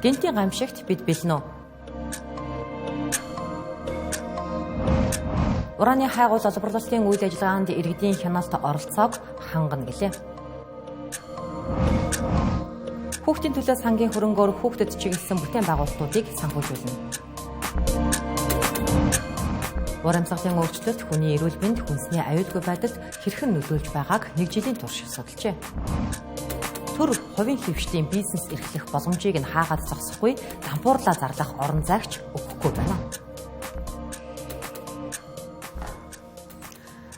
Гинтийн гамшигт бид бэлэн үү? Ураны хайгуул олборлолтын үйл ажиллагаанд иргэдийн хяналт оролцоог хангана гэлээ. Хүүхдийн төлөө сангийн хөрөнгөөр хүүхдэд чиглэсэн бүтээн байгуулалтуудыг санхүүжүүлнэ. Уур амьсгалын өөрчлөлт хүний эрүүл мэнд, хүнсний аюулгүй байдалд хэрхэн нөлөөлж байгааг 1 жилийн турш судалжээ. Төр хувийн хөвчлийн бизнес эрхлэх боломжийг нь хаагаад зогсохгүй дампуурлаа зарлах орон зайгч өгөхгүй байна.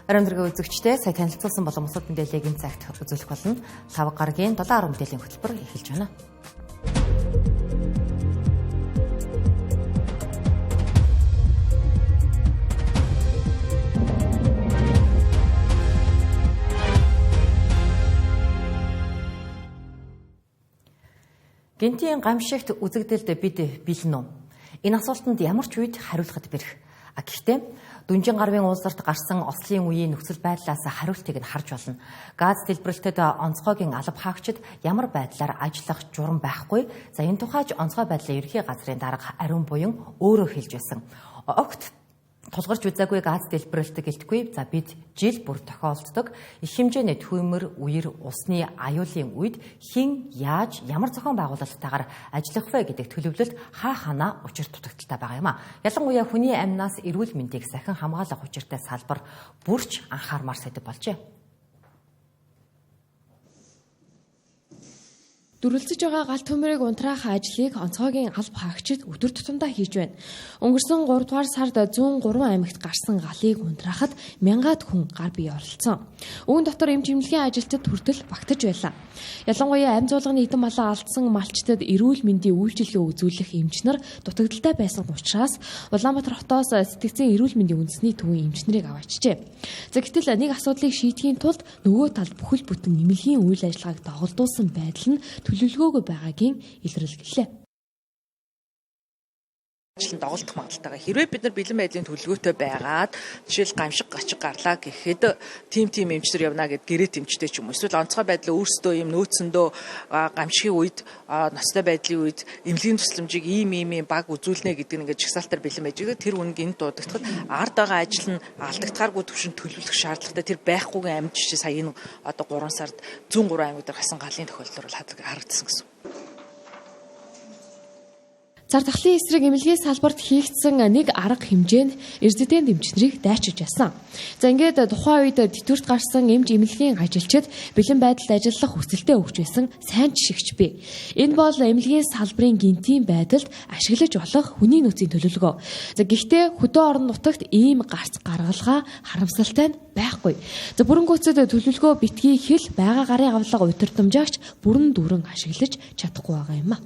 Арамдэргийн үзэгчдээ сая танилцуулсан болон бусад мэдээллийг энэ цагт үзүүлэх болно. 5 гарагийн 7-10 мэдээллийн хөтөлбөр эхэлж байна. Гинтийн гамшигт үзэгдэлд бид бэлэн үү? Энэ асуултанд ямар ч үед хариулахад бэрх. Гэхдээ Дүнжин гарвын уулзалт гарсан ослын үеийн нөхцөл байдлаас хариултыг нь харж болно. Газ дэлбэрэлтэд онцгойгийн алба хаагчид ямар байдлаар ажиллах журам байхгүй. За энэ тухайч онцгой байдлын ерхий газрын дарга Ариун Буян өөрөө хэлж байсан. Огт тулгарч үзаагүй газ дэлбэрэлт гэлтгүй. За бид жил бүр тохиолддог их хэмжээний түймэр, үер, усны аюулын үед хэн, яаж, ямар зохион байгуулалттайгаар ажиллах вэ гэдэг төлөвлөлт хаа учир дутагдaltaй байгаа юм а. Ялангуяа хүний амнаас эрүүл мэндийг сахин хамгаалах учиртай салбар бүрч анхаармаар сэдв болжээ. Дүрлэлцэж байгаа галт төмөрийг унтраах ажлыг онцгойгийн алба хаагчид өдөр тутамдаа хийж байна. Өнгөрсөн 3 дугаар сард 103 аймагт гарсан галыг унтраахад 1000-аад хүн гар бие оролцсон. Үүн дотор эмч эмнэлгийн ажилтнад хүртэл багтаж байлаа. Ялангуяа амь зуулганы эдэн малаа алдсан малчдад эрүүл мэндийн үйлчилгээ үзүүлэх эмч нар дутагдaltaй байсан учраас Улаанбаатар хотоос сэтгцэн эрүүл мэндийн үндэсний төвийн эмч нарыг аваачжээ. За гэтэл нэг асуудлыг шийдэхийн тулд нөгөө талд бүхэл бүтэн нэмэлгийн үйл ажиллагааг доголдуулсан байдал нь төлөвлөгөөгүй байгаагийн илэрлэглээ. Ажлын доголдох магадaltaйгаа хэрвээ бид нар бэлэн байдлын төлөвлөгөөтэй байгаад жишээл гамшиг гачиг гарлаа гэхэд тим эмчнэр явна гэд гэрээт эмчтэй ч юм уу эсвэл онцгой байдлаа өөрсдөө юм нөөцөндөө гамшигын үед ностой байдлын үед эмнэлгийн тусламжийг ийм баг үзүүлнэ гэдэг нь ингээд жагсаалтаар бэлэн байж байгаа. Тэр үнэг энд дуудагдахад ард байгаа ажил нь алдагдахааргүй төвшөнд төлөвлөх шаардлагатай тэр байхгүйгийн амьд жишээ сая энэ одоо 3 сард 103 аймагт гарсан галын тохиолдол харагдсан гэсэн. Зар дахлын эсрэг эмнэлгийн салбарт хийгдсэн нэг арга хэмжээнд эрдэнэт эмчнэрийг дайчиж ясан. За ингээд тухайн үед тэтгэврт гарсан эмч эмнэлгийн ажилчид бэлэн байдалд ажиллах хүсэлтэд өгч байсан сайн жишгч бий. Энэ бол эмнэлгийн салбарын гинтийн байдалд ашиглаж болох хүний нөөцийн төлөвлөгөө. За гэхдээ хөдөө орон нутагт ийм гарц гаргалгаа харамсалтай нь байхгүй. За бүрэнгүүцэд төлөвлөгөө битгий хэл байгаа гарын авлага удирдамжаагч бүрэн дүүрэн ашиглаж чадахгүй байгаа юм а.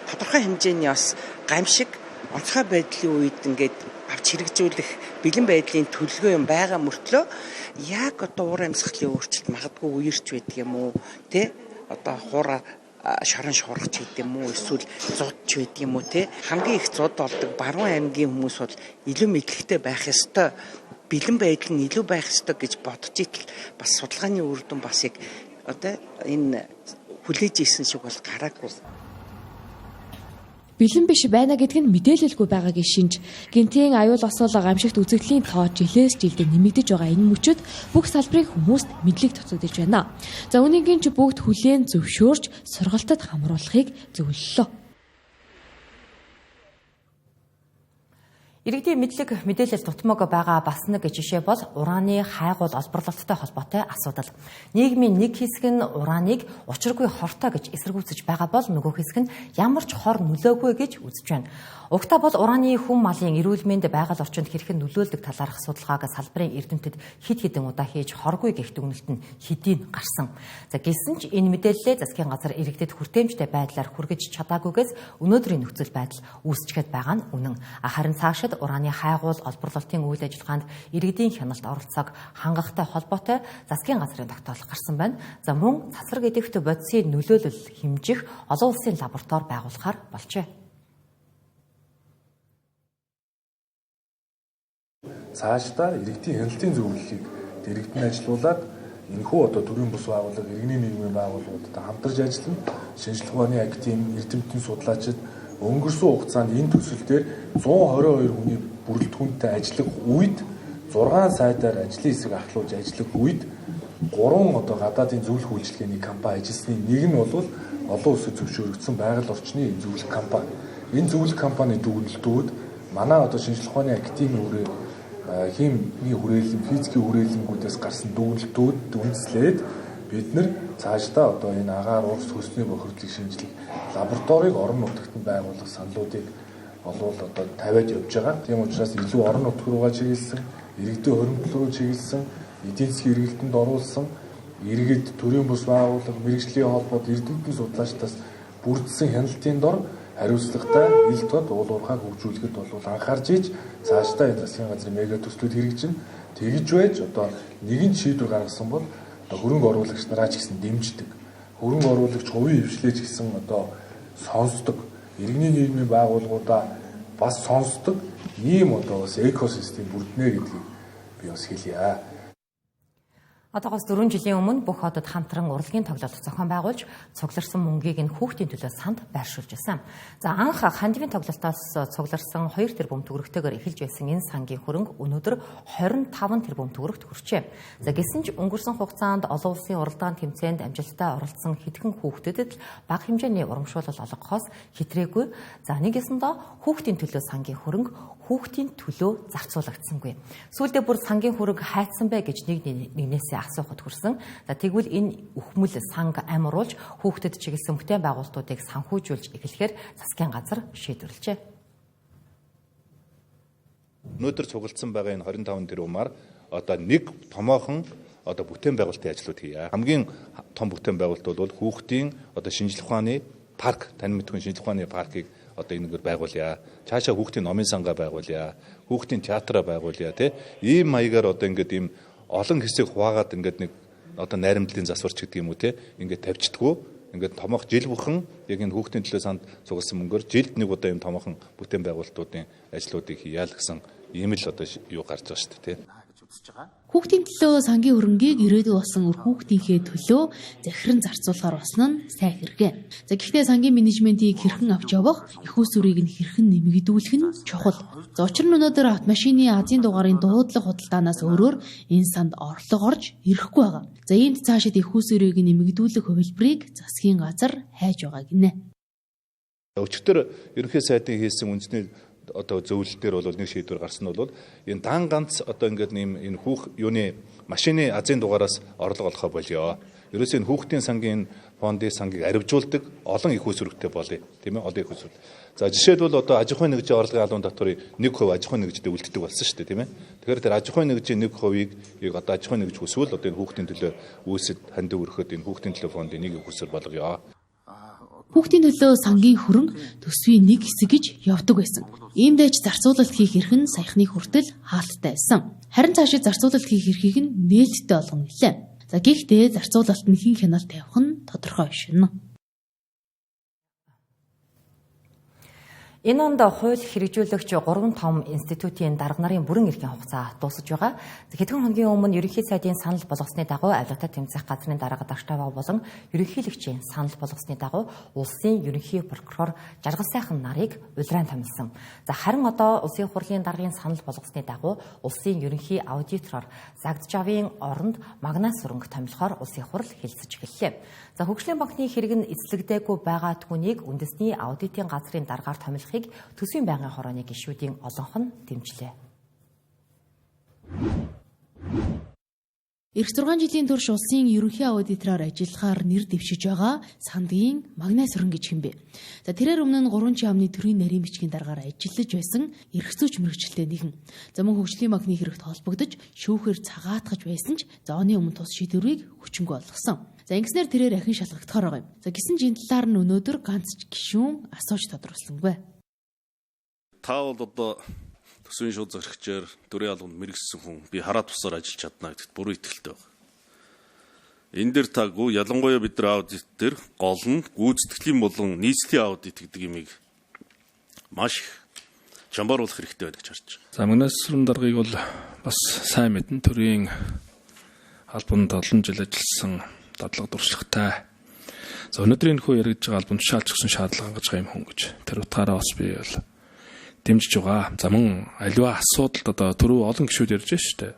Тодорхой хэмжээний бас гамшиг онцгой байдлын үед ингээд авч хэрэгжүүлэх бэлэн байдлын төлөвлөгөө юм байгаа мөртлөө яг одоо уур амьсгалын өөрчлөлт магадгүй үерч байдаг юм уу те одоо хуура шорон шуургач гэдэг юм уу эсвэл зудч байдаг юм уу те хамгийн их зуд болдог Баруун аймгийн хүмүүс бол илүү мэдлэгтэй байх ёстой бэлэн байдал нь илүү байх ёстой гэж бодож итэл бас судалгааны үр дүн бас яг одоо энэ хүлээж ийсэн шиг бол гараагүй. Бэлэн биш байна гэдг нь мэдээлэлгүй байгаагийн шинж. Гинтийн аюул осол гамшигт үзэгдлийн тоо жилээс жилдээ нэмэгдэж байгаа энэ мөчөд бүх салбарын хүмүүст мэдлэг цуцагдж байна. За үүнийгийн ч бүгд хүлээн зөвшөөрч сургалтад хамруулахыг зөвлөлөө. Иргэдийн мэдлэг мэдээлэл тутмаг байгаа бас нэг жишээ бол ураны хайгуул олборлолттой холбоотой асуудал. Нийгмийн нэг хэсэг нь ураныг учиргүй хортой гэж эсэргүүцэж байгаа бол нөгөө хэсэг нь ямар ч хор нөлөөгүй гэж үзэж байна. Угтаа бол ураны хүн малын эрүүл мэнд байгаль орчинд хэрхэн нөлөөлдөг талаарх судалгааг салбарын эрдэмтэд хэд хэдэн удаа хийж хоргүй гэх дүгнэлт нь хэдийн гарсан. За гэсэн ч энэ мэдээллээ засгийн газар иргэдэд хүртээмжтэй байдлаар хүргэж чадаагүйгээс өнөөдрийн нөхцөл байдал үүсчихэд байгаа нь үнэн. Харин цаашид ураны хайгуул олборлолтын үйл ажиллагаанд иргэдийн хяналт оролцоог хангахтай холбоотой засгийн газрын тогтоолго гарсан байна. За мөн цасраг идэвхтэй бодисын нөлөөлөл хэмжих олон улсын лаборатори байгуулахаар болжээ. Цаашдаа иргэдийн хяналтын зөвлөлийг дэрэгдэн ажилуулад энэхүү одоо төрийн бус байгууллага, иргэний нийгмийн байгууллагуудад хамтарч ажиллана. Шинжлэх ухааны академи, эрдэмтэн судлаачид өнгөрсөн хугацаанд энэ төсөл дээр 122 хүний бүрэлдэхүүнтэй ажиллах үед 6 сайдаар ажлын хэсэг ахлуулж ажиллах үед 3 одоо гадаадын зөвлөх үйлчилгээний компани ажилласны нэг нь бол олон улсад зөвшөөрөгдсөн байгаль орчны зөвлөх компани. Энэ зөвлөх компани дүгнэлтүүд манай одоо шинжлэх ухааны академи химийн хүрээлэн, физикийн хүрээлэнгүүдээс гарсан дүгнэлтүүд үндэслээд бид нар цаашдаа одоо энэ агаар уус хөлсний бохирдлыг шинжлэх лабораторийг орон нутагт байгуулах саналуудыг олвол одоо тавиад явж байгаа. Тийм учраас илүү орон нутг руугаа чиглэсэн, иргэдийн хоригдлол руу чиглэсэн, эдийн засгийн эргэлтэнд оруулсан, иргэд төрийн бус байгууллага, мэргэжлийн холбоод эрдэмтэн судлаачдаас бүрдсэн хяналтын дор хариуцлагатай ил тод уулуурхайг хөгжүүлэхэд бол анхаарч ийж цаашдаа энэ засгийн газрын мега төслүүд хэрэгжин тэгж байж одоо нэгэн шийдвэр гаргасан бол одоо хөрөнгө оруулагч нараа ч гэсэн дэмждэг. Хөрөнгө оруулагч хувийн хвшлээч гэсэн одоо сонсдог. Иргэний нийгмийн байгууллагуудаа бас сонсдог ийм одоо бас экосистем бүрднэ гэдгийг би бас хэлье. Одоогоос 4 жилийн өмнө бүх хотод хамтран урлагийн тоглолт зохион байгуулж цугларсан мөнгийг нь хүүхдийн төлөө санд байршуулж байсан. За анх хандивын тоглолтоос цугларсан 2 тэрбум төгрөгтэйгээр эхэлж байсан энэ сангийн хөрөнгө өнөөдөр 25 тэрбум төгрөгт хүрчээ. За гэсэн ч өнгөрсөн хугацаанд олон улсын уралдаан тэмцээнд амжилттай оролцсон хэдхэн хүүхдэд л бага хэмжээний урамшуулал олгохоос хэтрээгүй. За нэгээсэндээ хүүхдийн төлөө сангийн хөрөнгө хүүхдийн төлөө зарцуулагдсангүй. Сүүлдээ бүр сангийн хөрөнгө хайцсан бай гэж нэгнээсээ асуухад хүрсэн. За тэгвэл энэ өхмөл санг амруулж хүүхдэд чиглэсэн бүтээн байгуулалтуудыг санхүүжүүлж эхлэхээр засгийн газар шийдвэрлэжээ. Өнөөдөр цуглдсан байгаа энэ 25 тэрбумаар одоо нэг томоохон одоо бүтээн байгуулалтын ажлууд хийя. Хамгийн том бүтээн байгуулалт бол хүүхдийн одоо шинжлэх ухааны парк, тань мэдхэн шинжлэх ухааны паркийг одоо энэгээр байгуулъя. Цаашаа хүүхдийн номын сангаа байгуулъя. Хүүхдийн театраа байгуулъя, тий. Ийм маягаар одоо ингээд ийм олон хэсэг хуваагаад ингээд нэг одоо найрамдлын засварч гэдэг юм уу, тий. Ингээд тавьчихдгүү. Ингээд томоох жил бүхэн яг энэ хүүхдийн төлөө санд цугласан мөнгөөр жилд нэг удаа ийм томоохон бүтээн байгуулалтуудын ажлуудыг хийя л гэсэн ийм л одоо юу гарч байгаа шүү дээ, тий. Хүүхдийн төлөө сангийн хөрөнгийг ирээдүйд болсон хүүхдийнхээ төлөө захиран зарцуулахаар болсон нь сайн хэрэгэ. За гэхдээ сангийн менежментийг хэрхэн авч явах, их усүрийг нь хэрхэн нэмэгдүүлэх нь чухал. За учир нь өнөөдөр автомашины Азийн дугаарын дуудлага худалдаанаас өөрөөр энэ санд орлого орж ирэхгүй байгаа. За энд цаашид их усүрийг нэмэгдүүлэх хувилбарыг засгийн газар хайж байгаа гинэ. Өчигдөр ерөнхий сайдын хийсэн үндэсний одоо зөвлөлтөөр бол нэг шийдвэр гарсан нь бол энэ дан ганц одоо ингээд энэ хүүх юуны машины Азийн дугаараас орлого олохоо болёо. Ерөөсөө энэ хүүхдийн сангийн фондын сангийг арвижуулдаг олон их усүрэгтэй болъё. Тийм ээ, олон их усүрэг. За жишээлбэл одоо аж ахуйн нэгжийн орлогын албан татврын 1% аж ахуйн нэгжтэй үлддэг болсон шүү дээ, тийм ээ. Тэгэхээр тэр аж ахуйн нэгжийн 1%-ийг одоо аж ахуйн нэгж хүсвэл одоо энэ хүүхдийн төлөө үүсэд хандив өрөхөд энэ хүүхдийн төлөө фондын нэг их усүр болгоё. Хүүхдийн төлөө сангийн хөрөнгө төсвийн нэг хэсэг гэж явдаг байсан. Иймдээч зарцуулалт хийх эрх нь саяхны хүртэл хаалттай байсан. Харин цаашид зарцуулалт хийх эрхийг нь нээлттэй болгоно гэлээ. За гэхдээ зарцуулалт нь хэн хяналт тавих нь тодорхой биш юм. Энэ онд хууль хэрэгжүүлэгч 3 том институтийн дарга нарын бүрэн эрхийн хугацаа дуусаж байгаа. Хэдхэн хоногийн өмнө ерөнхий сайдын санал болгосны дагуу авилгатай тэмцэх газрын дарга Дагштайваа болон ерөнхийлөгчийн санал болгосны дагуу улсын ерөнхий прокурор Жаргал сайхан нарыг улиран томилсон. За харин одоо улсын хурлын даргын санал болгосны дагуу улсын ерөнхий аудитороор Загджавын оронд магнас сүрэнг томилохоор улсын хурл хэлцэж эхэллээ. За хөгжлийн банкны хэрэг нь эзлэгдээгүй байгаа түүнийг үндэсний аудитын газрын даргаар томилохыг төсвийн байнгын хорооны гишүүдийн олонх нь дэмжлээ. Ирэх 6 жилийн турш улсын ерөнхий аудитороор ажиллахаар нэр дэвшиж байгаа Сандгийн магнас сүрэн гэж хэмбэ. За тэрээр өмнө нь 3 чамны төрийн нарийн бичгийн дараагаар ажиллаж байсан эрхцүүч мэргэжилтэй нэгэн. За мөн хөгжлийн банкны хэрэгт холбогдож шүүхээр цагаатгаж байсан ч за оны өмнө тус шийдвэрийг хүчингүй болгосон. За ингэснээр тэрээр ахин шалгагдахаар байгаа юм. За гисэн ч энэ талаар нь өнөөдөр ганц гишүүн асууж тодорхойлсонгүй. Та бол одоо төсвийн шууд зархичээр төрийн албанд мэргэжсэн хүн би хараа тусаар ажиллаж чадна гэдэгт буруу итгэлтэй байна. Энэ дээр та ялангуяа бид нар аудит дээр гол нь гүйцэтгэлийн болон нийслэлийн аудит гэдэг имийг маш их чамбааруулах хэрэгтэй байна гэж харж байна. За магнас сүрэн даргыг бол бас сайн мэднэ. Төрийн албанд олон жил ажилласан дадлага дуршлагтай. За өнөөдрийн хүү яригдж байгаа албанд шаалжсан шаардлага хангаж байгаа юм хүн гэж тэр утгаараа бас би бол дэмжиж байгаа. За мөн аливаа асуудалд одоо түрүү олон гишүүд ярьж байна шүү дээ.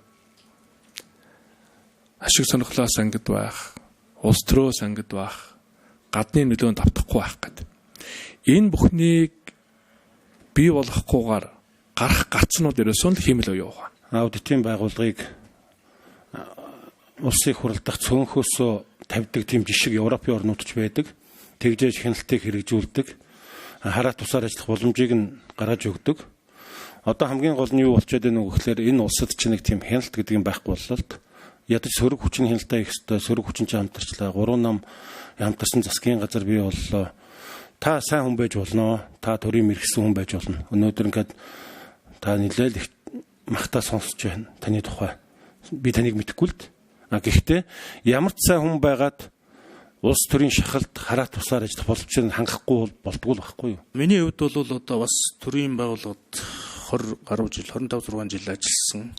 Ашиг сонирхлоос ангид байх, улс төрөөс ангид байх, гадны нөлөөнд автахгүй байх гэдэг. Энэ бүхнийг бий болгохгүйгээр гарах гарцнууд ерөөсөө л хиймэл яваа. Аудитын байгууллагыг улсын хурлдах цөөнхөөсөө тавьдаг тийм жишг Европын орнууд ч байдаг. Тэгжээж хяналтыг хэрэгжүүлдэг. Хараа тусаар ажиллах боломжийг нь гаргаж өгдөг. Одоо хамгийн гол нь юу болчиход байна вэ гэхээр энэ улсад ч нэг тийм хяналт гэдэг юм байхгүй боллоо л. Ядаж сөрөг хүчин хяналтаа их өстой, сөрөг хүчин хамтарчлаа, 3 нам хамтарсан засгийн газар бий боллоо. Та сайн хүн байж болно. Та төрийн мэргэсэн хүн байж болно. Өнөөдөр ингээд та нэлээл их махтаа сонсож байна таны тухай. Би таныг мэдэхгүй л д. Гэхдээ ямар ч сайн хүн байгаад улс төрийн шахалт хараа тусаар ажиллах боломжийг хангахгүй болдгоо л байхгүй юу? Миний хувьд бол одоо бас төрийн байгууллагад 20 гаруй жил, 25 6 жил ажилласан.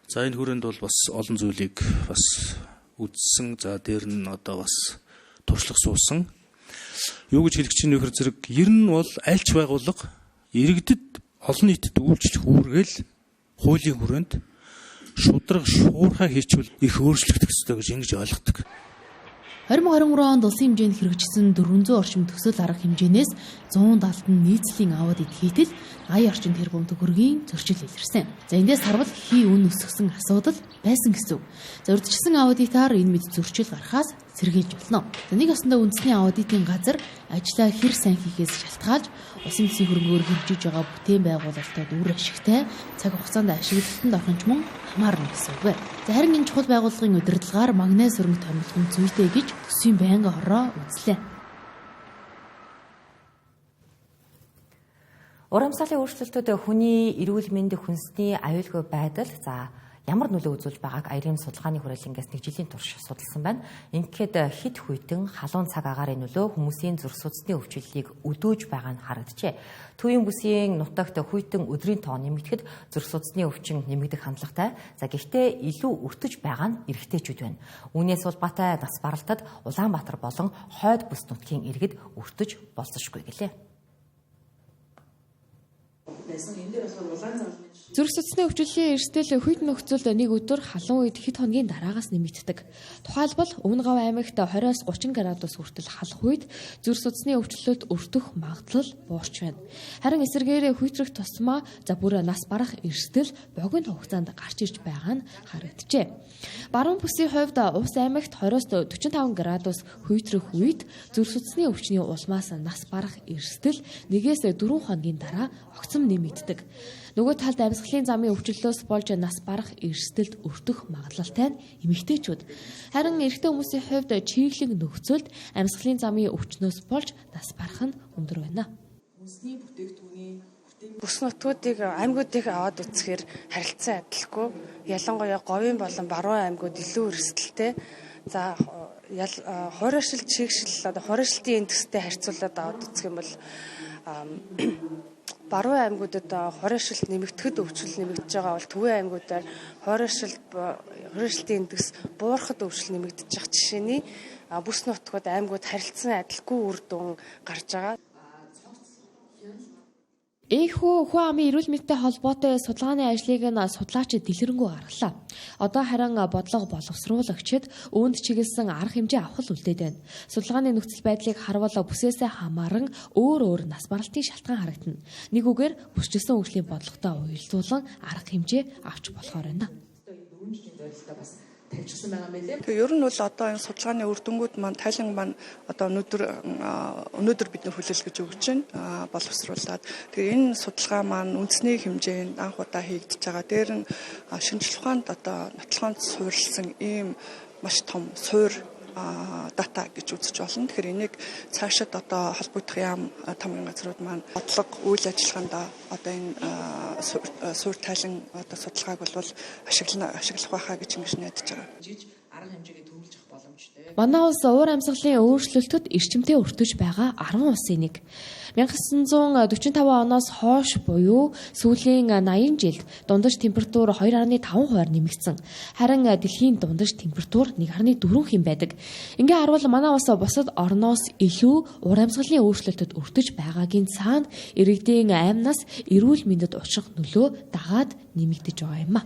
За энэ хүрээнд бол бас олон зүйлийг бас үзсэн. За дээр нь одоо бас туршлага суусан. Юу гэж хэлэх чинь нөхөр зэрэг ер нь бол альч байгууллага иргэдэд олон нийтэд үйлчлэх үүргээл хуулийн хүрээнд шудраг шуурхай хийчихвэл их өөрчлөгдөх ёстой гэж ингэж ойлгодог. 2023 онд улсын хэмжээнд хэрэгжсэн 400 орчим төсөл арга хэмжээнээс 170-д нь нийцлийн аудит хийтэл 80 орчим тэрбум төгрөгийн зөрчил илэрсэн. За эндээс харвал хий үн өсгсөн асуудал байсан гэсэн үг. За урьдчилсан аудитаар энэ мэд зөрчил гарахаас сэргийлж болно. За нэг ясандаа үндэсний аудитын газар ажлаа хэр сайн хийхээс шалтгаалж улсын төсвийн хөрөнгөөр хөгжиж байгаа бүтээн байгуулалтад үр ашигтай цаг хугацаанд ашиглалтанд орох нь мөн хамаарна гэсэн үг. За харин энэ чухал байгууллагын удирдлагаар магнез хөрөнгө томилгон зүйтэй гэж төсвийн байнгын хороо үзлээ. Урамсгалын өөрчлөлтөд хүний эрүүл мэнд, хүнсний аюулгүй байдал ямар нөлөө үзүүлж байгааг Аярын судалгааны хүрээлэнгээс 1 жилийн турш судалсан байна. Ингээд хэд хүйтэн халуун цаг агаарын нөлөө хүмүүсийн зүрх судасны өвчлөлийг өдөөж байгаа нь харагджээ. Төвийн бүсийн нутагт хүйтэн өдрийн тоо нэмэгдэхэд зүрх судасны өвчин нэмэгдэх хандлагатай. За гэхдээ илүү өртөж байгаа нь эрэгтэйчүүд байна. Үүнээс улбаатай нас баралтад Улаанбаатар болон Хойд бүс нутгийн иргэд өртөж болцсошгүй гэлээ. Зүрх судасны өвчлөлийн эрсдэл хүйт нөхцөлд нэг өдөр халуун үед хэд хоногийн дараагаас нэмэгддэг. Тухайлбал Өмнө Гав аймагт 20-30 градус хүртэл халах үед зүрх судасны өвчлөлт өртөх магадлал буурч байна. Харин эсэргээрээ хүйтрэх тусмаа бүр нас барах эрсдэл богино хугацаанд гарч ирж байгаа нь харагджээ. Баруун бүсийн хувьд Увс аймагт 20-45 градус хүйтрэх үед зүрх судасны өвчний улмаас нас барах эрсдэл 1-4 хоногийн дараа огцом нэмэгддэг. Нөгөө талд амьсгалын замын өвчлөлөөс болж нас барах эрсдэлд өртөх магадлалтай нь эмэгтэйчүүд. Харин эрэгтэй хүмүүсийн хувьд чиглэг нөхцөлд амьсгалын замын өвчнөөс болж нас барах нь өндөр байна. Бүс нутгуудыг аймагуудыг аваад үзэхээр харилцан адилгүй. Ялангуяа говийн болон баруун аймагуд илүү эрсдэлтэй. За хуурайшил чигшил хуурайшилтын индекстэй харьцуулаад аваад үзэх юм бол баруун аймагуудад хуурайшилт нэмэгдэхэд өвчлөл нэмэгдэж байгаа бол төвийн аймагуудаар хуурайшилтын индекс буурахад өвчлөл нэмэгдэж байгаа жишээний бүс нутгууд аймагуд харилцан адилгүй үр дүн гарч байгаа. Хүү амын эрүүл мэндтэй холбоотой судалгааны ажлыг нь судлаач дэлгэрэнгүй гаргалаа. Одоо харин бодлого боловсруулагчид үүнд чиглэсэн арга хэмжээ авах үлдээд байна. Судалгааны нөхцөл байдлыг харвал бүсээсээ хамааран өөр нас баралтын шалтгаан харагдана. Нэг үгээр бүсчилсэн хөгжлийн бодлоготой уялдуулан арга хэмжээ авч болохоор байна. Тэгээ ер нь бол одоо энэ судалгааны үр дүнгууд маань тайлан маань одоо өнөөдөр бид нар хүлээлгэж өгч байна боловсруулад. Тэгээ энэ судалгаа маань үндэсний хэмжээнд анх удаа хийгдэж байгаа. Дээр нь шинжлэх ухаанд одоо нотлохонд суурилсан ийм маш том суур дата гэж үзэж болно. Тэгэхээр энийг цаашид одоо холбогдох яам тамгын газрууд маань бодлого үйл ажиллагаанд одоо энэ суур тайлан одоо судалгааг бол ашиглах байхаа гэж ингэж найдаж байгаа. Арга хэмжээгээ төвлөрөх боломжтой. Манай улс уур амьсгалын өөрчлөлтөд эрчимтэй өртөж байгаа 10 улсын нэг. 1945 оноос хойш буюу сүүлийн 80 жилд дундаж температур 2.5% нэмэгдсэн. Харин дэлхийн дундаж температур 1.4 хэм байдаг. Ингээ харвал манай улс бусад орноос илүү уур амьсгалын өөрчлөлтөд өртөж байгаагийн цаана иргэдийн аймнаас эрүүл мэндэд учрах нөлөө дагаад нэмэгдэж байгаа юм а.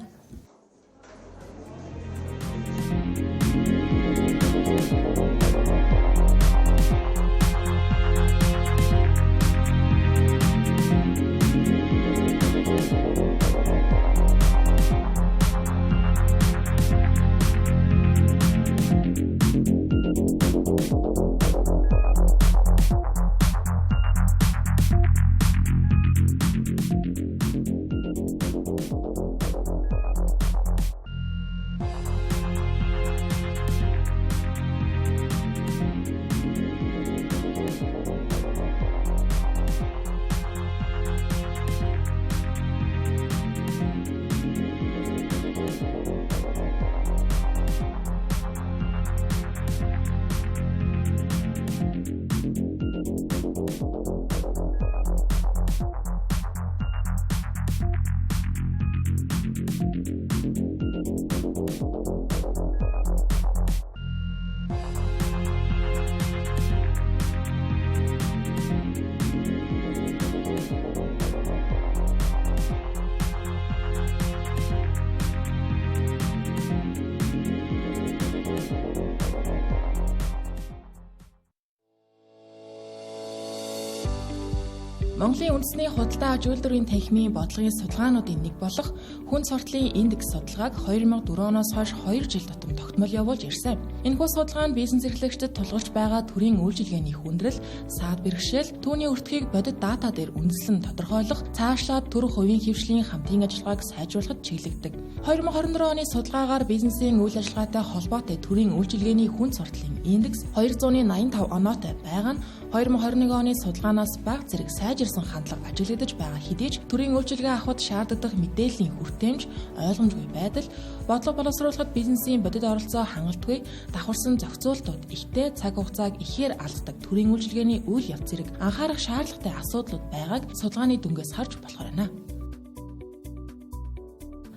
Монголын үндэсний худалдаа аж үйлдвэрийн танхимын бодлогын судалгаануудын нэг болох хүн суртлын индекс судалгааг 2004 оноос хойш 2 жил тутам тогтмол явуулж ирсэн. Энэхүү судалгаа нь бизнес эрхлэгчдэд тулгарч байгаа төрийн үйлчилгээний хүндрэл, саад бэрхшээл, түүний өртгийг бодит дата дээр үндэслэн тодорхойлох, цаашлаад төрөх хувийн хөвшлийн хамтын ажиллагааг сайжруулахад чиглэгдэг. 2024 оны судалгаагаар бизнесийн үйл ажиллагаатай холбоотой төрийн үйлчилгээний хүн суртлын индекс 285 оноотой байгаа нь 2021 оны судалгаанаас бага зэрэг сайжирсан хандлага ажиглагдаж байгаа хэдий ч төрийн үйлчилгээ авахд шаарддаг мэдээллийн хүртээмж, ойлгомжгүй байдал, бодлого боловсруулахад бизнесийн бодит оролцоо хангалтгүй, давхарсан зохицуултууд ихтэй, цаг хугацааг ихээр алддаг төрийн үйлчилгээний үйл явц зэрэг анхаарах шаардлагатай асуудлууд байгааг судалгааны дүнгээс харж болохоор байна.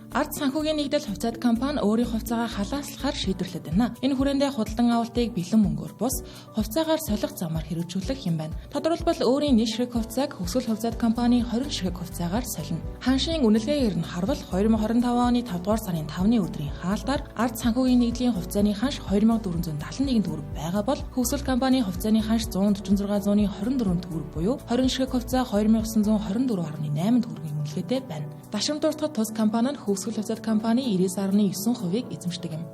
Ард санхүүгийн нэгдэл хувьцаат компани өөрийн хувьцаагаа халааслахаар шийдвэрлэдэг байна. Энэ хүрээндээ худалдан авалтыг бэлэн мөнгөөр бус хувьцаагаар солих замаар хэрэгжүүлэх юм байна. Тодорхойлбол өөрийн нийт ширхэг хувьцааг хөгсгөл хувьцаат компани 20 ширхэг хувьцаагаар солино. Ханшийн үнэлгээгээр нь харвал 2025 оны 5 дугаар сарын 5-ны өдрийн хаалтаар ард санхүүгийн нэгдлийн хувьцааны ханш 2471 төгрөг байгаа бол хөгсгөл компани хувьцааны ханш 146,24 төгрөг буюу 20 ширхэг хувьцаа 2924.8 төгрөгийн үнэлгээтэй байна. Дашрам дуртахад тус компани нь хөгсгөл хувьцаат компани 99.9%-ийг эзэмшдэг юм.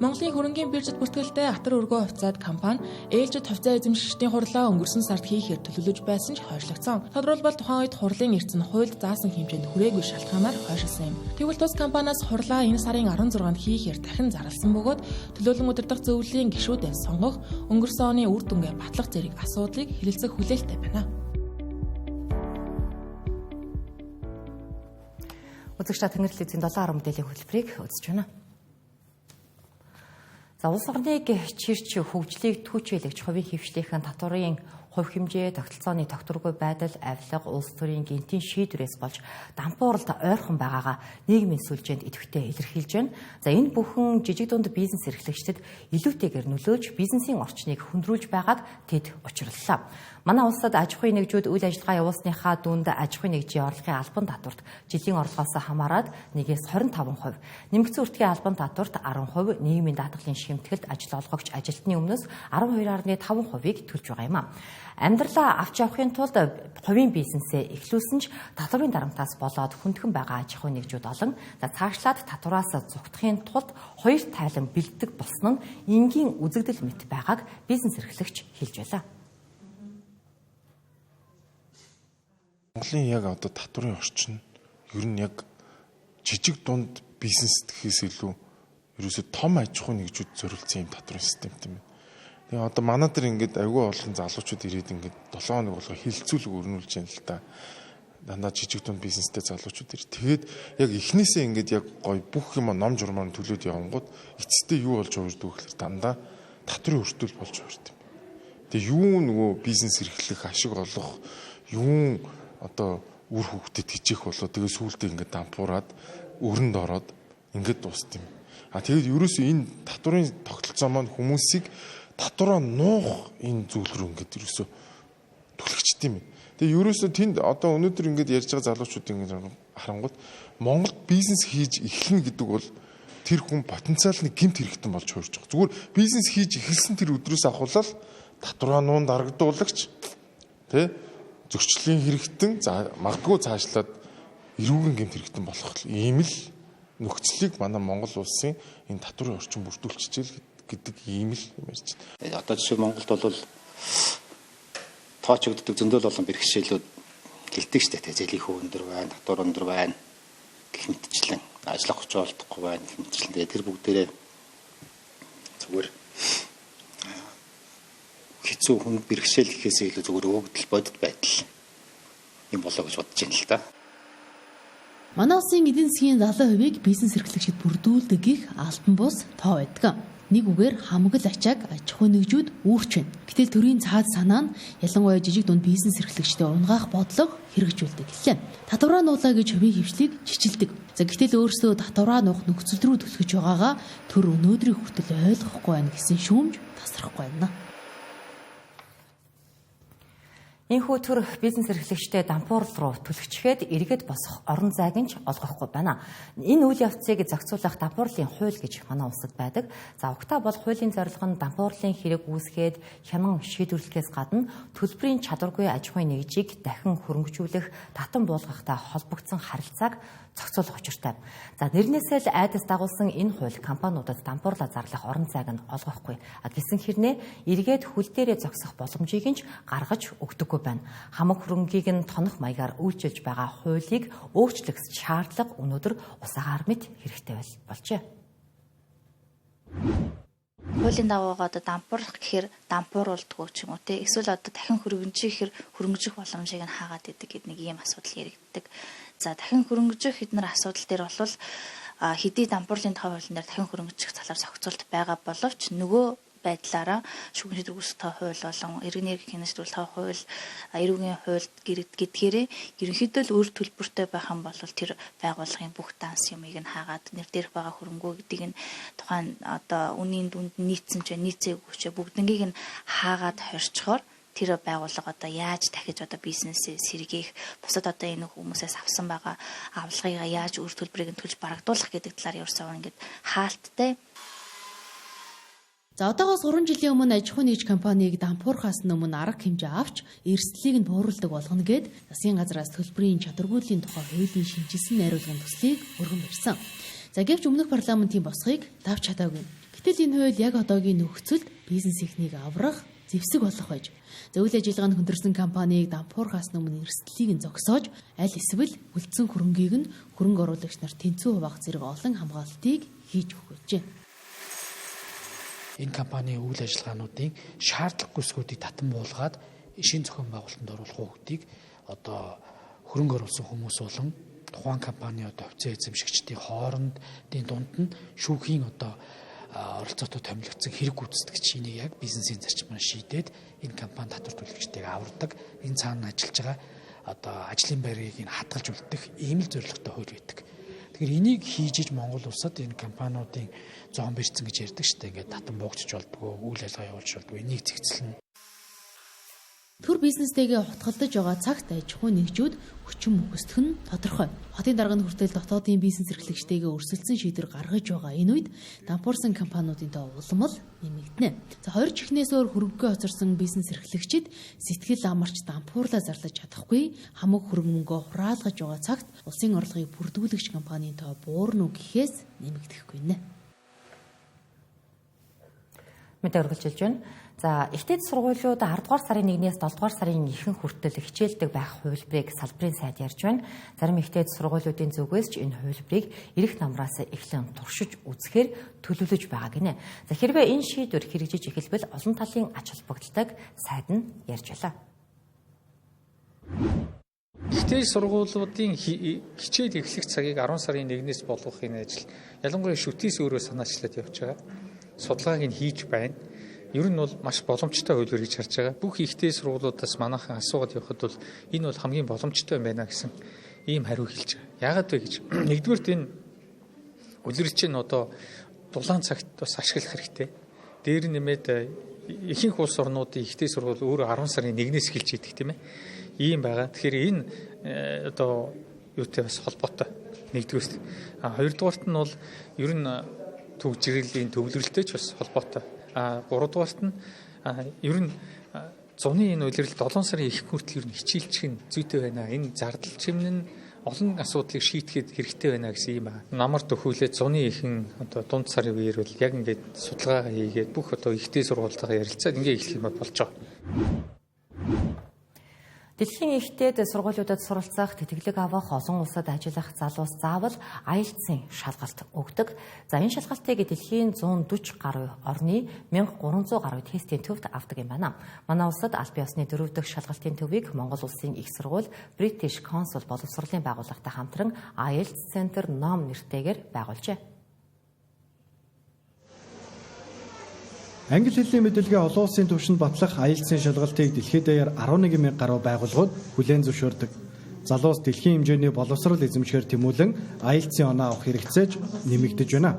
Монголын хөрөнгийн биржид бүртгэлтэй Атар өргөө хувьцаат компани ээлжид хувьцаа эзэмшигчдийн хурлаа өнгөрсөн сард хийхээр төлөвлөж байсан ч хойшлогдсон. Тодорхойлбол тухайн үед хурлын эрдэс нь хуульд заасан хэмжээнд хүрээгүй шалтгаанаар хойшилсан юм. Тэгвэл тус компаниас хурлаа энэ сарын 16-нд хийхээр дахин зарласан бөгөөд төлөөлөн удирдах зөвлөлийн гишүүдээ сонгох, өнгөрсөн оны үр дүнгээ батлах зэрэг асуудлыг хэлэлцэх хүлээлттэй байна. Үзэгч та Тэнгэрийн телевизийн 7 мэдээллийн хөтөлбөрийг үзэж байна. За улс орныг чирч хөгжлийг түүчээлэгч хувийн хөвшлийнхэн татварын хувь хэмжээ, тогтолцооны тогтворгүй байдал, авилга, улс төрийн гинтийн шийдвэрээс болж дампууралд ойрхон байгаагаа нийгмийн сүлжээнд идэвхтэй илэрхийлж байна. За энэ бүхэн жижиг дунд бизнес эрхлэгчдэд илүүтэйгээр нөлөөлж бизнесийн орчныг хөндрүүлж байгааг тэд учрууллаа. Манай улсад аж ахуйн нэгжүүд үйл ажиллагаа явуулсныхаа дүнд аж ахуйн нэгжийн орлогын албан татварт жилийн орлогоос хамаарат 1-25%, нэмэгдсэн үртгийн албан татварт 10%, нийгмийн даатгалын шимтгэлд ажил олгогч ажилтны өмнөөс 12.5%-ийг төлж байгаа юм а. Амьдралаа авч явахын тулд хувийн бизнесээ эхлүүлсэн ч татварын дарамтаас болоод хүндхэн байгаа аж ахуйн нэгжүүд олон цаашлаад татвараас зугтахын тулд хоёр тайлан бэлддэг болсон нь энгийн үзэгдэл мэт байгааг бизнес эрхлэгч хэлж байлаа. Монголын яг одоо татварын орчин ер нь яг жижиг дунд бизнес гэхээс илүү ерөөсөө том аж ахуйн нэгжүүд зориулсан юм татварын системтэй юм. Тэгээ одоо манай дээр ингээд аюул олон залуучууд ирээд ингээд 7 хоног болго хилцүүлэг өрнүүлж байна л та. дандаа жижиг дунд бизнестэй залуучууд ир. Тэгээд яг эхнээсээ ингээд яг гоё бүх юм ном журмаар төлөөд явангууд эцэстээ юу болж байгаа вэ гэхээр дандаа татврын өртөл болж байгаа юм. Тэгээ юу нөгөө бизнес эрхлэх, ашиг олох, юу одоо үр хөвгөдөд хичээх болоо тэгээ сүүлдээ ингээд дампуураад өрөнд ороод ингээд дууст юм. Тэгээд ерөөсөө энэ татврын тогтолцоо маань хүмүүсийг татвараа нуух энэ зүйл рүү ингээд ерөөсөө түлхэгчт юм. Тэгээ ерөөсөө тэнд одоо өнөөдөр ингээд ярьж байгаа залуучууд ингээд харангуут Монголд бизнес хийж эхлэнэ гэдэг бол тэр хүн потенциалны гэмт хэрэгтэн болж хуурж байгаа. Зүгээр бизнес хийж эхэлсэн тэр өдрөөс ахуулаад татвараа нуун дарагдуулагч тэ зөрчлийн хэрэгтэн магадгүй цаашлаад эрүүгийн гэмт хэрэгтэн болох ийм л нөхцөлийг манай Монгол улсын энэ татврын орчин бүрдүүлчихэл гэдэг ийм л юм ярьж байна. Одоо жишээ Монголд бол тоочогддог зөндөл болон бэрхшээлүүд гэлдэг штэ тэ зэлийн өндөр байна, татвар өндөр байна гэх мэтчлэн ажиллах хүч олдохгүй байна гэх мэтчлэн тэр бүгдээрээ зүгээр хэцүү хүн бэрхшээл гэхээс илүү зүгээр өгдөл бодит байдал юм болоо гэж бодож байна л да. Манай улсын эдийн засгийн 70%-ийг бизнес эрхлэгчид бүрдүүлдэг гэх албан бус тоо байдаг. Нэг үгээр хамаг л ачааг аж ахуй нэгжүүд үүрч байна. Гэтэл төрийн цаад санаа нь ялангуяа жижиг дунд бизнес эрхлэгчдэд унгаах бодлого хэрэгжүүлдэг гэлээ. Татвараа нуулаа гэж хувийн хвшлийг чичилдэг. Гэтэл өөрсдөө татвараа нуух нөхцөл рүү түлхэж байгаагаа төр өнөөдрийн хүртэл ойлгохгүй байна гэсэн шүүмж тасрахгүй байна. Энэхүү төр бизнес эрхлэгчтэй дампуурл руу түлхчгээд эргээд босох орон зайг нь ч олгохгүй байна. Энэ үйл явцыг зохицуулах дампуурлын хууль гэж манай улсад байдаг. За угтаа бол хуулийн зорилго нь дампуурлын хэрэг үүсгээд хянан шийдвэрлэхээс гадна төлбөрийн чадваргүй аж ахуйн нэгжийг дахин хөрөнгөжүүлэх, татан буулгахтай холбогдсон харилцааг зохицуулах учиртай. За нэрнээсээ л айдас дагуулсан энэ хууль компаниудад дампуурлаа зарлах орон зайг нь олгохгүй. Гэсэн хэрнээ эргээд хөл дээрээ зогсох боломжийг нь гаргаж өгдөггүй байна. Хамаг хөрөнгийг нь тонох маягаар үйлчилж байгаа хуулийг өөрчлөх шаардлага өнөөдөр усаагаар мэт хэрэгтэй болжээ. Хуулийн дагуугаар одоо дампуурлах гэхээр дампууруулдаг ч юм уу те эсвэл одоо дахин хөрөнгөжих боломжийг нь хаагаад идэг гэдэг нэг ийм асуудал яригддаг. За дахин хөрөнгөжих хэднэр асуудал дээр бол хэдий дампуурлын тоо хуулийн дээр дахин хөрөнгөжих талаар зохицуулт байгаа боловч нөгөө байдлаараа шүүгэн шийдвэрлэх тоо хууль болон иргэний эрхийг хяналтжуулах тоо хууль, эрүүгийн хууль гэдгээрээ ерөнхийдөө л өөр төлбөртэй байх юм бол тэр байгууллагын бүх данс юмыг нь хаагаад нэр дээрх байгаа хөрөнгөө гэдгийг нь тухайн одоо үнийн дүнд нийцсэн ч нийцээгүй ч бүгднийг нь хаагаад хорчхоор тэр байгууллага одоо яаж дахиж одоо бизнесээ сэргээх, бусад одоо энэ хүмүүсээс авсан байгаа авлагыг яаж өөр төлбөрийг нь төлж барагдуулах гэдэг талаар ерөөсөө ингээд хаалттай. За одоогоос 3 жилийн өмнө аж ахуй нэгж компаниг дампуурхаас өмнө арга хэмжээ авч эрсдлийг нь бууруулдаг болгоно гэд засгийн газраас төлбөрийн чадваргүйлийн тухай хуулийн шинжилсэн найруулгын төслийг өргөн барьсан. За гэвч өмнөх парламентын босхийг давж чадаагүй. Гэтэл энэ хууль яг одоогийн нөхцөлд бизнес эхнийг аврах зэвсэг болох байж. За үйл ажиллагаанд хүндэрсэн компаниг дампуурхаас өмнө эрсдлийг нь зогсоож аль эсвэл үлдсэн хөрөнгийг нь хөрөнгө оруулагч нар тэнцүү хуваах зэрэг олон хамгаалтыг хийж өгөх байжээ. Энэ компанийн үйл ажиллагаануудын шаардлагагүй эсгүүдийг татан буулгаад шин зохион байгуулалтанд оруулах хүүхдийг одоо хөрөнгө оруулсан хүмүүс болон тухайн компани одоо хувьцаа эзэмшигчдийн хоорондын дунд нь шүүхийн одоо оролцоотой томилогдсон хэрэг гүйцэтгэгч энийг яг бизнесийн зарчмаар шийдээд энэ компани татвар төлөгчдийг авардаг. Энэ цаана ажиллаж байгаа одоо ажлын байрыг нь хадгалж үлдэх ийм л зорилготой хууль байдаг. Тэгэхээр энийг хийж Монгол улсад энэ компаниудын зоон барьцсан гэж ярьдаг шүү дээ. Ингээд татан буугчж болдгоо, үйл ажиллагаа явуулж болдгоо. Энийг зэгцэлнэ. Төр бизнестэйгээ хутгалдаж байгаа цагт аж ахуй нэгжүүд хүчин мөхөсдөх нь тодорхой. Хотын дарганд хүртэл дотоодын бизнес эрхлэгчтэйгээ өрсөлдсөн шийдвэр гаргаж байгаа энэ үед дампуурсан компаниудын тоо улам л нэмэгдэнэ. За хоёр чихнээс өөр хөрөнгөгүй хоцорсон бизнес эрхлэгчид сэтгэл амарч дампуурлаа зарлаж чадахгүй хамаг хөрөнгө хураалгаж байгаа цагт улсын орлогыг бүрдүүлэгч компанийн тоо буурна уу гэхээс нэмэгдэхгүй нэ. Мэдээ өргөлжилж байна. За, ихтэйд сургуулиуд 10 дугаар сарын 1-ээс 7 дугаар сарын ихэнх хүртэл хичээлдэг байх хувилбарыг салбарын сайд ярьж байна. Зарим ихтэйд сургуулиудын зүгээс ч энэ хувилбарыг эрэх намраас эхлэн туршиж үзэхээр төлөвлөж байгаа гинэ. За, хэрвээ энэ шийдвэр хэрэгжиж эхэлбэл олон талын ач холбогдолтойг сайд нь ярьж байлаа. Ихтэй сургуулиудын хичээл эхлэх цагийг 10 сарын 1-ээс болгохын ажил ялангуяа шүтээс өөрөө санаачлаад явж байгаа. Судалгааг нь хийж байна. Ер нь бол маш боломжтой хөлбөр гэж харж байгаа. Бүх ихтэй сургуулиудаас манайхан асуугаад явхад бол энэ бол хамгийн боломжтой байна гэсэн ийм хариу хэлж байгаа. Яагаад вэ гэж. Нэгдүгürt энэ үлрэлч нь одоо дулаан цагт бас ашиглах хэрэгтэй. Дээр нэмээд ихэнх улс орнуудын ихтэй сургууль өөрөө 10 сарын 1-ээс эхэлж идэх тийм ээ. Ийм байгаа. Тэгэхээр энэ одоо юутай бас холбоотой. Нэгдүгürt. Хоёрдугаарт нь бол ер нь төгжрөлийн төвлөрөлтэй ч бас холбоотой. Гуравдугаарт нь ер нь зуны энэ улирал 7 сарын их хүртэл ер нь хичээлчих нь зүйтэй байна. Энэ зардал чимнэн олон асуудлыг шийдэхэд хэрэгтэй байна гэсэн юм байна. Намар төхүүлээд зуны ихэн одоо дунд сарын үеэр бол яг ингээд судалгаа хийгээд бүх одоо ихтэй сургуультайгаа ярилцаад ингээд эхлэх юм болж байгаа. Дэлхийн ихтэйд сургуулиудад суралцах, тэтгэлэг авах, олон улсад ажиллах залуус заавал IELTS-ийн шалгалт өгдөг. За энэ шалгалтыг дэлхийн 140 гаруй орны 1300 гаруй тестийн төвд авдаг юм байна. Манай улсад аль биесны 4 дахь шалгалтын төвийг Монгол улсын их сургууль British Council боловсролын байгууллагатай хамтран IELTS Center ном нэртэйгээр байгуулжээ. Англи хэлний мэдээлгээ олон улсын түвшинд батлах IELTS-ийн шалгалтыг дэлхийд даяар 11,000 гаруй байгууллагууд хүлээн зөвшөөрдөг. Залуус дэлхийн хэмжээний боловсрол эзэмшгээр тэмүүлэн IELTS-ийн оноо авах хэрэгцээж нэмэгдэж байна.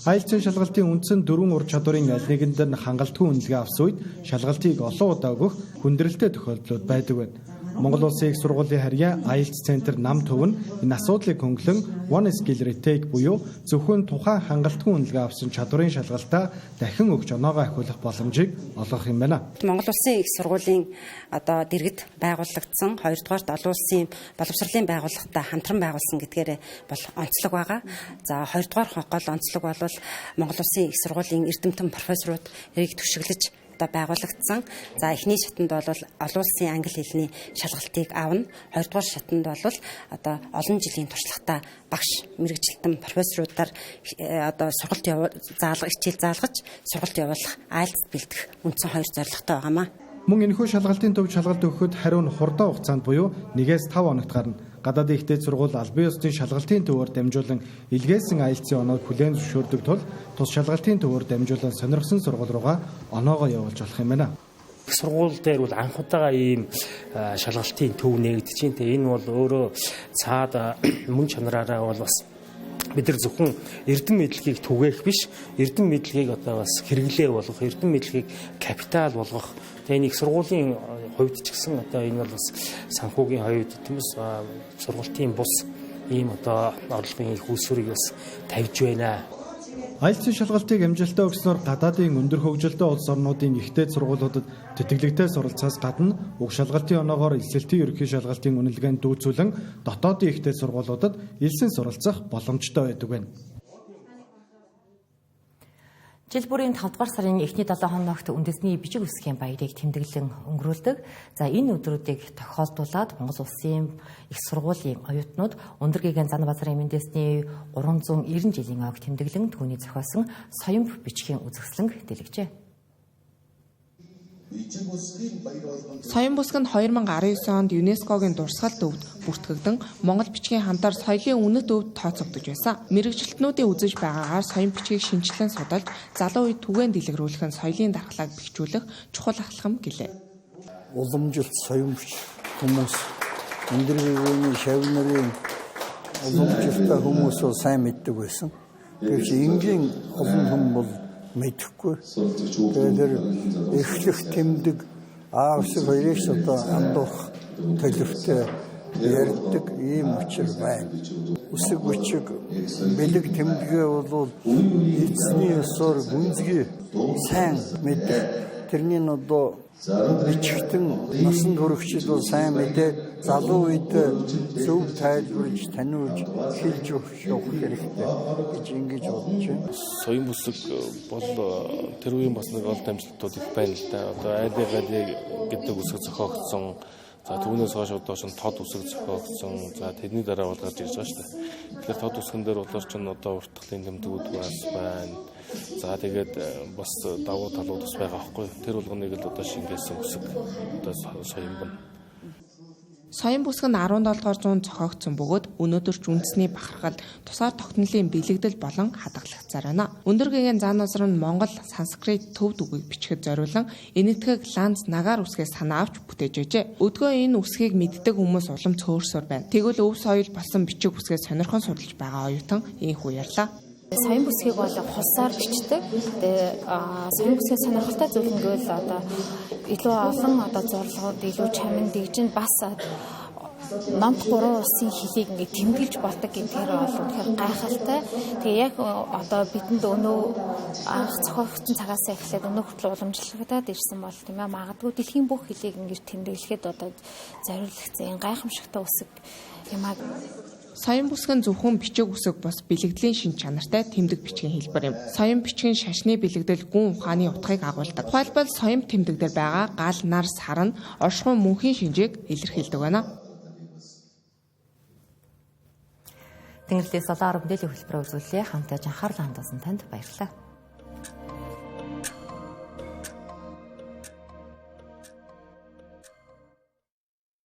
IELTS-ийн шалгалтын үндсэн 4 ур чадварын аль нэгэнд нь хангалтгүй үнэлгээ авсан үед шалгалтыг олон удаа өгөх хүндрэлтэй тохиолдлууд байдаг байна. Монгол Улсын их сургуулийн харьяа IELTS Center нам төв нь энэ асуудлыг хөнгөлөн One Skill Retake буюу зөвхөн тухайн хангалтгүй үнэлгээ авсан чадварын шалгалтаа дахин өгч оноогоо ахиулах боломжийг олгох юм байна. Монгол Улсын их сургуулийн одоо дэргэд байгуулагдсан 2-дугаарт олон улсын боловсролын байгууллагатай хамтран байгуулсан гэдгээр бол онцлог байгаа. За 2-дугаар гол онцлог бол Монгол Улсын их сургуулийн эрдэмтэн профессорууд эрийг түшиглэж байгуулагдсан. За эхний шатанд бол олон улсын англи хэлний шалгалтыг авна. Хоёрдугаар шатанд бол одоо олон жилийн туршлагатай багш мэргэжилтэн профессорудаар одоо сургалт хичээл заалгаж сургалт явуулах IELTS бэлдэх үндсэн хоёр зорилготой байгаамаа. Мөн энэхүү шалгалтын төвд шалгалт өгөхөд хариу нь хурдан хугацаанд буюу 1-5 хоногт гарна. Гадаадын ихтэй сургууль аль бие усны шалгалтын төвөөр дамжуулан илгээсэн IELTS-ийн оноог хүлээн зөвшөөрдөг тул тус шалгалтын төвөөр дамжуулан сонирхсан сургууль руугаа оноогоо явуулж болох юм байна. Сургууль дээр бол анх удаага ийм шалгалтын төв нээгдэж байна. Энэ бол өөрөө цаад мөн чанараараа бол бас бид нар зөвхөн эрдэм мэдлэгийг түгээх биш, эрдэм мэдлэгийг одоо бас хэрэглээ болгох, эрдэм мэдлэгийг капитал болгох. Тэгээ нэг сургуулийн хувьд ч гэсэн одоо энэ бол бас санхүүгийн хувьд тиймээс сургуулийн бус ийм одоо орлогын их үүсвэрийг бас тавьж байна. IELTS-ийн шалгалтыг амжилттай өгснөөр гадаадын өндөр хөгжилтэй улс орнуудын ихтэй сургуулиудад тэтгэлэгтэй суралцахаас гадна уг шалгалтын оноогоор эсэлтийн ерөнхий шалгалтын үнэлгээнд дүүцүүлэн дотоодын ихтэй сургуулиудад элсэн суралцах боломжтой байдаг байна. Жил бүрийн 5 дугаар сарын эхний 7 хоногт үндэсний бичиг үсгийн баярыг тэмдэглэн өнгөрүүлдэг. За энэ өдрүүдийг тохиолдуулаад Монгол Улсын их сургуулийн оюутнууд Өндөргийн Занбазарын Мэндэсний 390 жилийн ойг тэмдэглэн түүний зохиосон соёмб бичгийн үзэсгэлэнг дэлгэжээ. Соён бүсг нь 2019 онд ЮНЕСКОгийн дурсгал төвд бүртгэгдэн Монгол бичгийн хамтаар соёлын үнэт өвд тооцогдож байсан. Мэргэжилтнүүдийн үзэж байгаагаар соён бичгийг шинжилэн судалж, залуу үед түгээн дэлгэрүүлэх нь соёлын дархлааг бэхжүүлэх чухал алхам гэлээ. Уламжилт соён бич хүмүүс Өндөргийн шавь нарын уламжилттай хүмүүс сайн мэддэг байсан. Гэвч энгийн олон хүн бол мэдэхгүй. Тэгэхээр эхлэх тэмдэг аавс хоёрыг одоо андуурах төлөвтэй ярьдаг ийм учир байна. Үсэг бичиг бэлэг тэмдэгэ бол эзний ёсоор гүнзгий сайн мэддэг. Тэрний одоо бичгтэн насан туршид бол сайн мэдээ залуу үед зөв тайлбарлаж таниулж хэлж өгөх хэрэгтэй гэж ингэж бодож байна. Соён бүсэг бол тэр үеийн бас нэг олд амжилтууд их байна л да. Одоо айлгай гэдэг үсэг зохиогдсон. За түүнээс хойш одоо ч тод үсэг зохиогдсон. За тэдний дараа бол гарч ирж байгаа шүү дээ. Тэгэхээр тод үсгэн дээр болоор ч одоо уртгалын тэмдгүүд бас байна. За тэгээд бас давуу талууд бас байгаа байхгүй. Тэр болгоныг л одоо шингээсэн үсэг одоо соён байна. Соён бүсэг нь 17 дугаар зуунд зохиогдсон бөгөөд өнөөдөр ч үндэсний бахархал, тусгаар тогтнолын бэлэгдэл болон хадгалагцаар байна. Өндөр гэгээн зан узар нь Монгол санскрит төв үгийг бичихэд зориулан энэтхэг Ланз Нагаар үсгээс санаа авч бүтээж байжээ. Өдгөө энэ үсгийг мэддэг хүмүүс улам цөөрсөөр байна. Тэгвэл өв соёл болсон бичиг үсгээ сонирхон судалж байгаа оюутан ийхүү ярьлаа. Соён бүсгийг бол хулсаар бичдэг. Тэгээ соён бүсгийн сонирхолтой зүйл нь гэвэл одоо илүү олон одоо зурлагууд, илүү чамин дэгжин бас номт 3 улсын хэлийг ингээд тэмдэглэж болдог гэдгээр бол үнэхээр гайхалтай. Тэгээ яг одоо бидэнд өнөө анх зохиогдсон цагаас эхлээд өнөө хүртэл уламжлагдаад ирсэн бол тийм ээ магадгүй дэлхийн бүх хэлийг ингээд тэмдэглэхэд одоо зориулагдсан энэ гайхамшигтай үсэг юмаа. Соён бүсгэн зөвхөн бичиг үсэг бус бэлэгдлийн шин чанартай тэмдэг бичгийн хэлбэр юм. Соён бичгийн шашны бэлэгдэл гүн ухааны утгыг агуулдаг. Тухайлбал соён тэмдэг дээр байгаа гал, нар, сар нь оршихуйн мөнхийн шинжийг илэрхийлдэг байна. Тэнгэрлээс олоор мэдээллийн хөтөлбөрөөр үзүүлээ. Хамтдаа анхаарал хандуулсан танд баярлалаа.